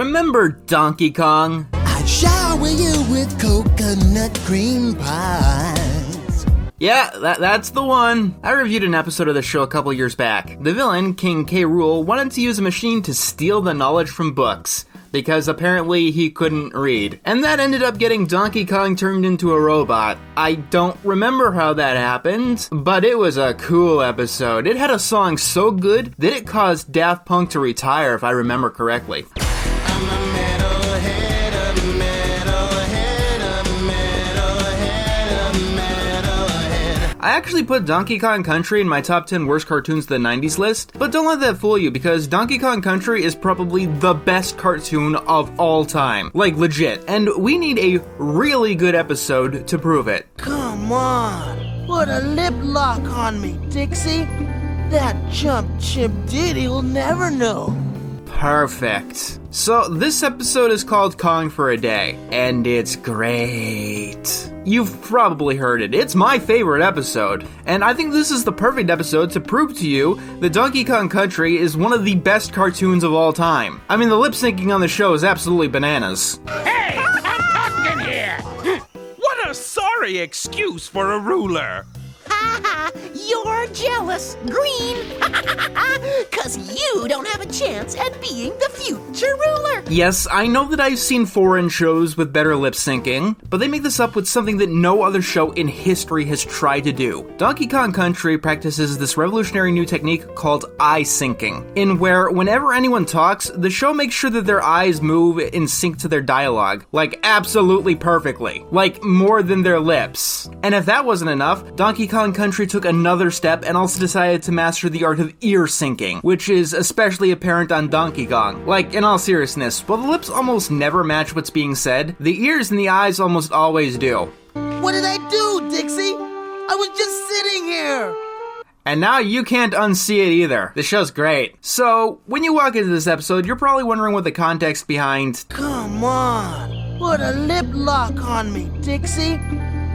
Remember Donkey Kong? I'd shower you with coconut cream pies. Yeah, that's the one. I reviewed an episode of the show a couple years back. The villain, King K.Rool, wanted to use a machine to steal the knowledge from books, because apparently he couldn't read. And that ended up getting Donkey Kong turned into a robot. I don't remember how that happened, but it was a cool episode. It had a song so good that it caused Daft Punk to retire, if I remember correctly. I actually put Donkey Kong Country in my top 10 worst cartoons of the 90s list, but don't let that fool you, because Donkey Kong Country is probably the best cartoon of all time. Like, legit. And we need a really good episode to prove it. Come on, put a lip lock on me, Dixie. That chump chip Diddy will never know. Perfect. So this episode is called Kong for a Day, and it's great. You've probably heard it. It's my favorite episode, and I think this is the perfect episode to prove to you that Donkey Kong Country is one of the best cartoons of all time. I mean, the lip syncing on the show is absolutely bananas. Hey, I'm talking here! What a sorry excuse for a ruler! You're jealous, Green, cause you don't have a chance at being the future ruler. Yes, I know that I've seen foreign shows with better lip syncing, but they make this up with something that no other show in history has tried to do. Donkey Kong Country practices this revolutionary new technique called eye syncing, in where whenever anyone talks, the show makes sure that their eyes move in sync to their dialogue, like absolutely perfectly, like more than their lips. And if that wasn't enough, Donkey Kong Country took another step and also decided to master the art of ear syncing, which is especially apparent on Donkey Kong. Like, in all seriousness, while the lips almost never match what's being said, the ears and the eyes almost always do. What did I do, Dixie? I was just sitting here. And now you can't unsee it either. The show's great. So, when you walk into this episode, you're probably wondering what the context behind... Come on, put a lip lock on me, Dixie.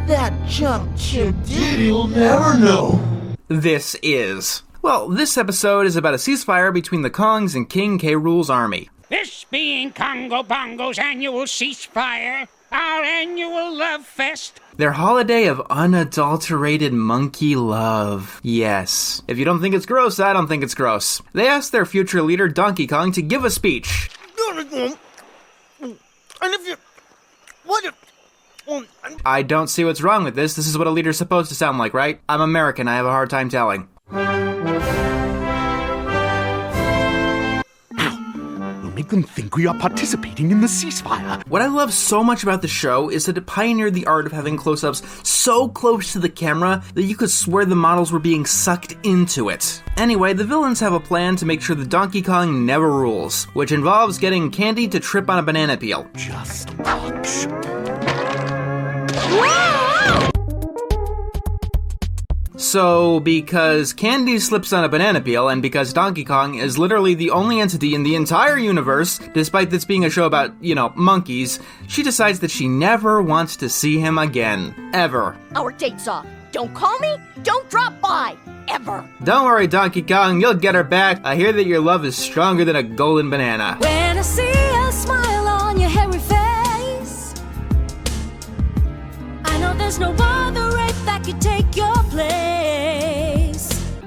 That chump chip Diddy will never know. This is. Well, this episode is about a ceasefire between the Kongs and King K.Rool's army. This being Kongo Bongo's annual ceasefire, our annual love fest. Their holiday of unadulterated monkey love. Yes. If you don't think it's gross, I don't think it's gross. They asked their future leader, Donkey Kong, to give a speech. And if you... What if... I don't see what's wrong with this. This is what a leader's supposed to sound like, right? I'm American. I have a hard time telling. We'll make them think we are participating in the ceasefire. What I love so much about the show is that it pioneered the art of having close-ups so close to the camera that you could swear the models were being sucked into it. Anyway, the villains have a plan to make sure that Donkey Kong never rules, which involves getting Candy to trip on a banana peel. Just watch. So, because Candy slips on a banana peel, and because Donkey Kong is literally the only entity in the entire universe, despite this being a show about, monkeys, she decides that she never wants to see him again. Ever. Our date's off. Don't call me, don't drop by. Ever. Don't worry, Donkey Kong, you'll get her back. I hear that your love is stronger than a golden banana. When I see a smile on your hairy face, I know there's no other rape that could take your place.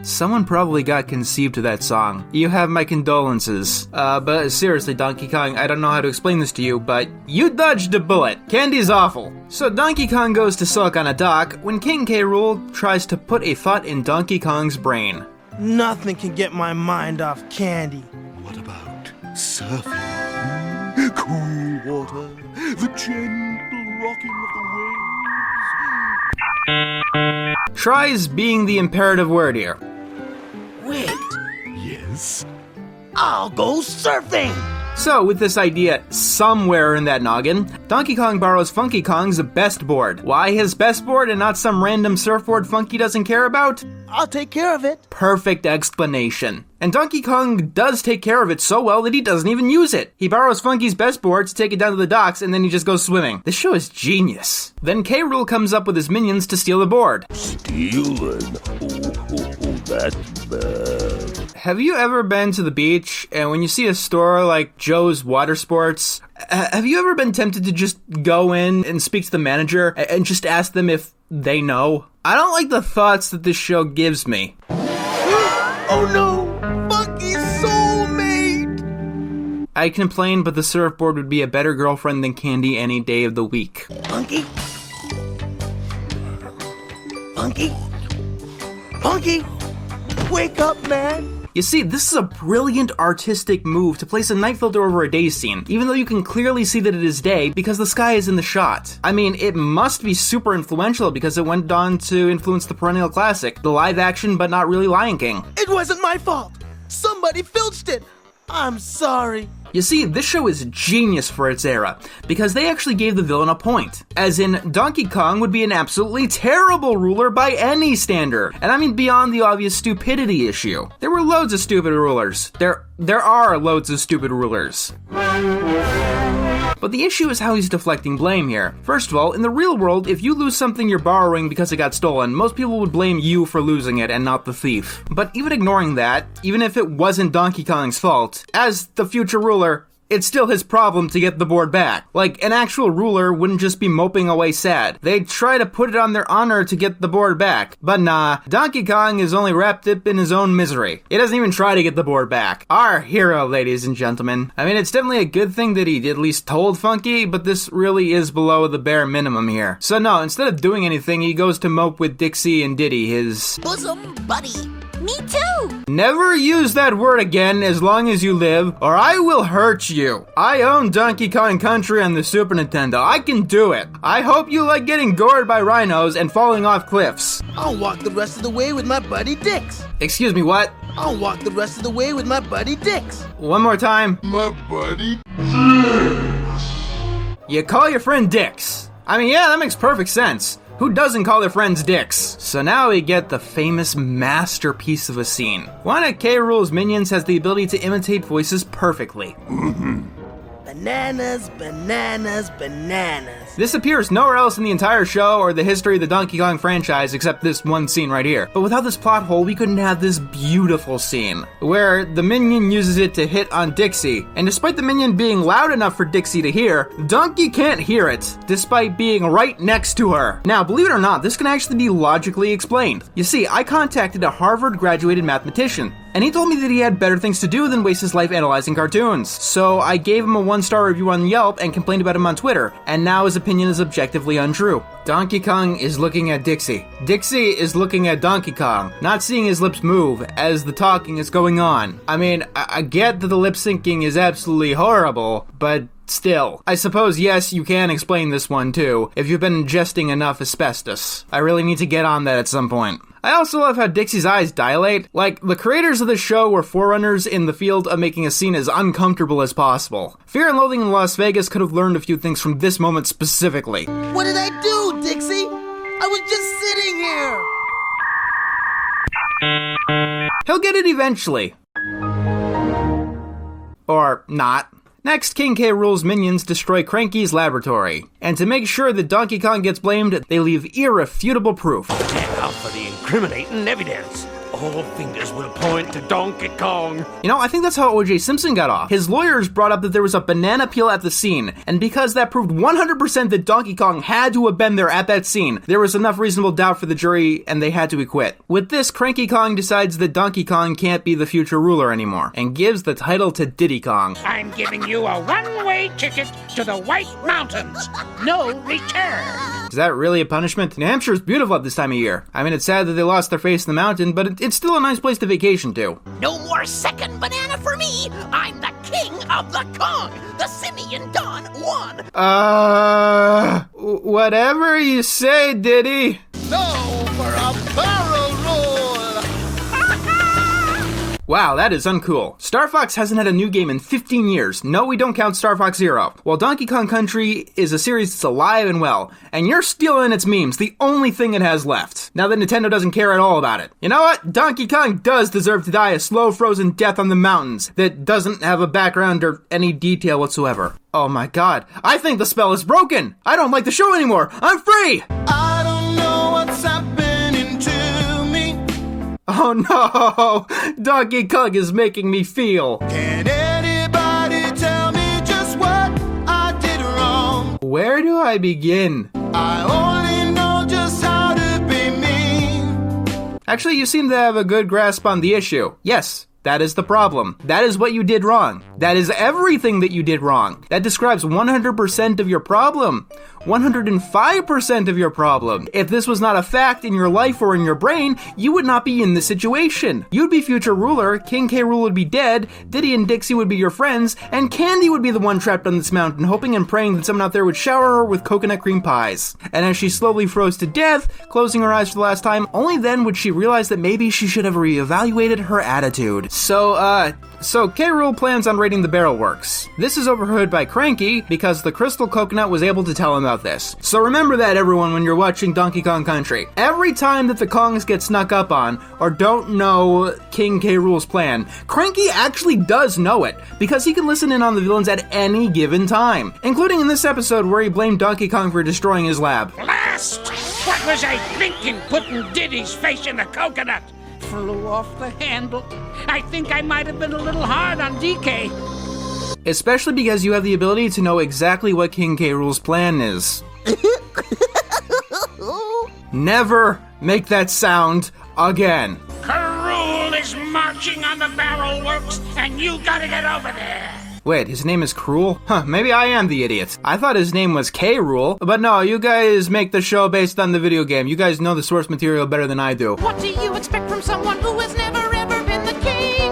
Someone probably got conceived to that song. You have my condolences. But seriously, Donkey Kong, I don't know how to explain this to you, but you dodged a bullet. Candy's awful. So Donkey Kong goes to sulk on a dock when King K.Rool tries to put a thought in Donkey Kong's brain. Nothing can get my mind off Candy. What about surfing? Cool water, the gentle rocking of the waves. Tries being the imperative word here. Wait, Yes? I'll go surfing. So, with this idea somewhere in that noggin, Donkey Kong borrows Funky Kong's best board. Why his best board and not some random surfboard Funky doesn't care about? I'll take care of it. Perfect explanation. And Donkey Kong does take care of it so well that he doesn't even use it. He borrows Funky's best board to take it down to the docks, and then he just goes swimming. This show is genius. Then K.Rool comes up with his minions to steal the board. Stealing? Oh, that's bad. Have you ever been to the beach and when you see a store like Joe's Water Sports, have you ever been tempted to just go in and speak to the manager and just ask them if they know? I don't like the thoughts that this show gives me. Oh no! Funky's soulmate! I complain, but the surfboard would be a better girlfriend than Candy any day of the week. Funky? Funky? Funky? Wake up, man! You see, this is a brilliant artistic move to place a night filter over a day scene, even though you can clearly see that it is day because the sky is in the shot. I mean, it must be super influential because it went on to influence the perennial classic, the live action but not really Lion King. It wasn't my fault! Somebody filched it! I'm sorry. You see, this show is genius for its era, because they actually gave the villain a point. As in, Donkey Kong would be an absolutely terrible ruler by any standard. And I mean beyond the obvious stupidity issue. There were loads of stupid rulers. There are loads of stupid rulers. But the issue is how he's deflecting blame here. First of all, in the real world, if you lose something you're borrowing because it got stolen, most people would blame you for losing it and not the thief. But even ignoring that, even if it wasn't Donkey Kong's fault, as the future ruler, it's still his problem to get the board back. Like, an actual ruler wouldn't just be moping away sad. They'd try to put it on their honor to get the board back. But nah, Donkey Kong is only wrapped up in his own misery. He doesn't even try to get the board back. Our hero, ladies and gentlemen. I mean, it's definitely a good thing that he at least told Funky, but this really is below the bare minimum here. So no, instead of doing anything, he goes to mope with Dixie and Diddy, his Bosom buddy. Me too! Never use that word again as long as you live, or I will hurt you. I own Donkey Kong Country on the Super Nintendo. I can do it. I hope you like getting gored by rhinos and falling off cliffs. I'll walk the rest of the way with my buddy Dix. Excuse me, what? I'll walk the rest of the way with my buddy Dix. One more time. My buddy. You call your friend Dix. I mean, yeah, that makes perfect sense. Who doesn't call their friends dicks? So now we get the famous masterpiece of a scene. One of K.Rool's minions has the ability to imitate voices perfectly. Bananas, bananas, bananas. This appears nowhere else in the entire show or the history of the Donkey Kong franchise except this one scene right here. But without this plot hole, we couldn't have this beautiful scene where the minion uses it to hit on Dixie. And despite the minion being loud enough for Dixie to hear, Donkey can't hear it, despite being right next to her. Now, believe it or not, this can actually be logically explained. You see, I contacted a Harvard-graduated mathematician, and he told me that he had better things to do than waste his life analyzing cartoons. So I gave him a 1-star review on Yelp and complained about him on Twitter, and now his opinion is objectively untrue. Donkey Kong is looking at Dixie. Dixie is looking at Donkey Kong, not seeing his lips move as the talking is going on. I mean, I get that the lip syncing is absolutely horrible, but still. I suppose, yes, you can explain this one too, if you've been ingesting enough asbestos. I really need to get on that at some point. I also love how Dixie's eyes dilate. Like, the creators of this show were forerunners in the field of making a scene as uncomfortable as possible. Fear and Loathing in Las Vegas could have learned a few things from this moment specifically. What did I do, Dixie? I was just sitting here. He'll get it eventually. Or not. Next, King K.Rool's minions destroy Cranky's laboratory. And to make sure that Donkey Kong gets blamed, they leave irrefutable proof. Now for the incriminating evidence. All fingers will point to Donkey Kong. You know, I think that's how O.J. Simpson got off. His lawyers brought up that there was a banana peel at the scene, and because that proved 100% that Donkey Kong had to have been there at that scene, there was enough reasonable doubt for the jury, and they had to acquit. With this, Cranky Kong decides that Donkey Kong can't be the future ruler anymore, and gives the title to Diddy Kong. I'm giving you a one-way ticket to the White Mountains. No return. Is that really a punishment? New Hampshire's beautiful at this time of year. I mean, it's sad that they lost their face in the mountain, but it's still a nice place to vacation to. No more second banana for me. I'm the king of the Kong. The Simian Don won. Whatever you say, Diddy. No for a barrel roll. Wow, that is uncool. Star Fox hasn't had a new game in 15 years. No, we don't count Star Fox Zero. While Donkey Kong Country is a series that's alive and well, and you're stealing its memes, the only thing it has left. Now that Nintendo doesn't care at all about it. You know what? Donkey Kong does deserve to die a slow frozen death on the mountains that doesn't have a background or any detail whatsoever. Oh my god. I think the spell is broken. I don't like the show anymore. I'm free! I don't know what's happening to me. Oh no! Donkey Kong is making me feel. Can anybody tell me just what I did wrong? Where do I begin? I only know just how to be mean. Actually, you seem to have a good grasp on the issue. Yes, that is the problem. That is what you did wrong. That is everything that you did wrong. That describes 100% of your problem. 105% of your problem. If this was not a fact in your life or in your brain, you would not be in this situation. You'd be future ruler, King K.Rool would be dead, Diddy and Dixie would be your friends, and Candy would be the one trapped on this mountain, hoping and praying that someone out there would shower her with coconut cream pies. And as she slowly froze to death, closing her eyes for the last time, only then would she realize that maybe she should have reevaluated her attitude. So K.Rool plans on raiding the Barrel Works. This is overheard by Cranky because the Crystal Coconut was able to tell him about this. So remember that, everyone, when you're watching Donkey Kong Country. Every time that the Kongs get snuck up on or don't know King K.Rool's plan, Cranky actually does know it because he can listen in on the villains at any given time, including in this episode where he blamed Donkey Kong for destroying his lab. Blast! What was I thinking putting Diddy's face in the coconut? Flew off the handle. I think I might have been a little hard on DK. Especially because you have the ability to know exactly what King K.Rool's plan is. Never make that sound again. K.Rool is marching on the Barrel Works, and you gotta get over there. Wait, his name is K.Rool? Huh, maybe I am the idiot. I thought his name was K.Rool, but no, you guys make the show based on the video game. You guys know the source material better than I do. What do you expect from someone who has never ever been the king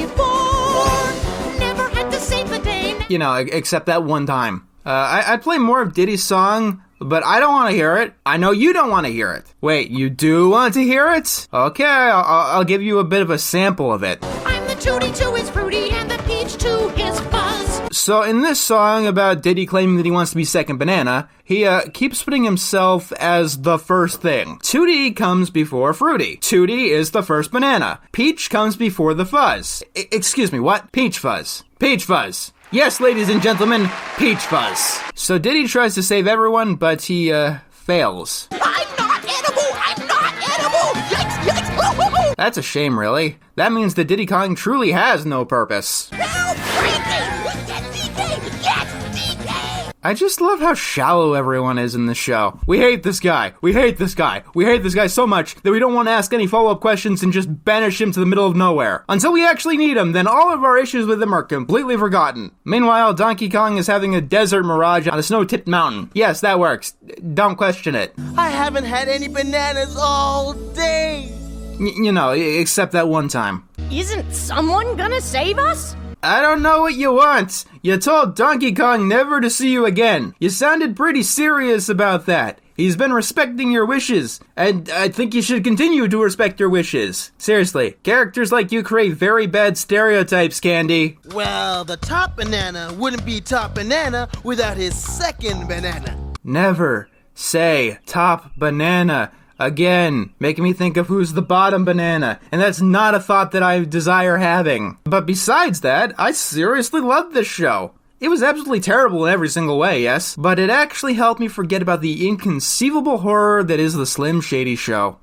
before? Never had to save the day. You know, except that one time. I'd play more of Diddy's song, but I don't want to hear it. I know you don't want to hear it. Wait, you do want to hear it? Okay, I'll give you a bit of a sample of it. I'm the Tootie to his fruity and the peach to his fuzz. So in this song about Diddy claiming that he wants to be second banana, he keeps putting himself as the first thing. Tootie comes before fruity. Tootie is the first banana. Peach comes before the fuzz. Excuse me, what? Peach fuzz. Peach fuzz. Yes, ladies and gentlemen, peach fuzz. So Diddy tries to save everyone, but he, fails. I'm not edible! I'm not edible! Yikes! Yikes! That's a shame, really. That means that Diddy Kong truly has no purpose. Help! Frankie! Get DK! Get DK! I just love how shallow everyone is in this show. We hate this guy. We hate this guy. We hate this guy so much that we don't want to ask any follow-up questions and just banish him to the middle of nowhere. Until we actually need him, then all of our issues with him are completely forgotten. Meanwhile, Donkey Kong is having a desert mirage on a snow-tipped mountain. Yes, that works. Don't question it. I haven't had any bananas all day. You know, except that one time. Isn't someone gonna save us? I don't know what you want. You told Donkey Kong never to see you again. You sounded pretty serious about that. He's been respecting your wishes, and I think you should continue to respect your wishes. Seriously, characters like you create very bad stereotypes, Candy. Well, the top banana wouldn't be top banana without his second banana. Never say top banana again, making me think of who's the bottom banana, and that's not a thought that I desire having. But besides that, I seriously loved this show. It was absolutely terrible in every single way, yes, but it actually helped me forget about the inconceivable horror that is the Slim Shady Show.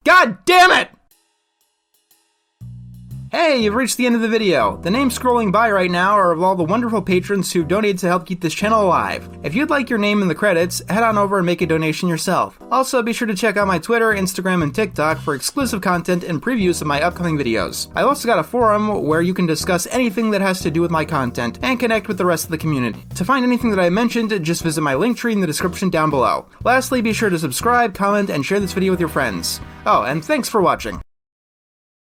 God damn it! Hey, you've reached the end of the video. The names scrolling by right now are of all the wonderful patrons who donate to help keep this channel alive. If you'd like your name in the credits, head on over and make a donation yourself. Also, be sure to check out my Twitter, Instagram, and TikTok for exclusive content and previews of my upcoming videos. I also got a forum where you can discuss anything that has to do with my content and connect with the rest of the community. To find anything that I mentioned, just visit my link tree in the description down below. Lastly, be sure to subscribe, comment, and share this video with your friends. Oh, and thanks for watching.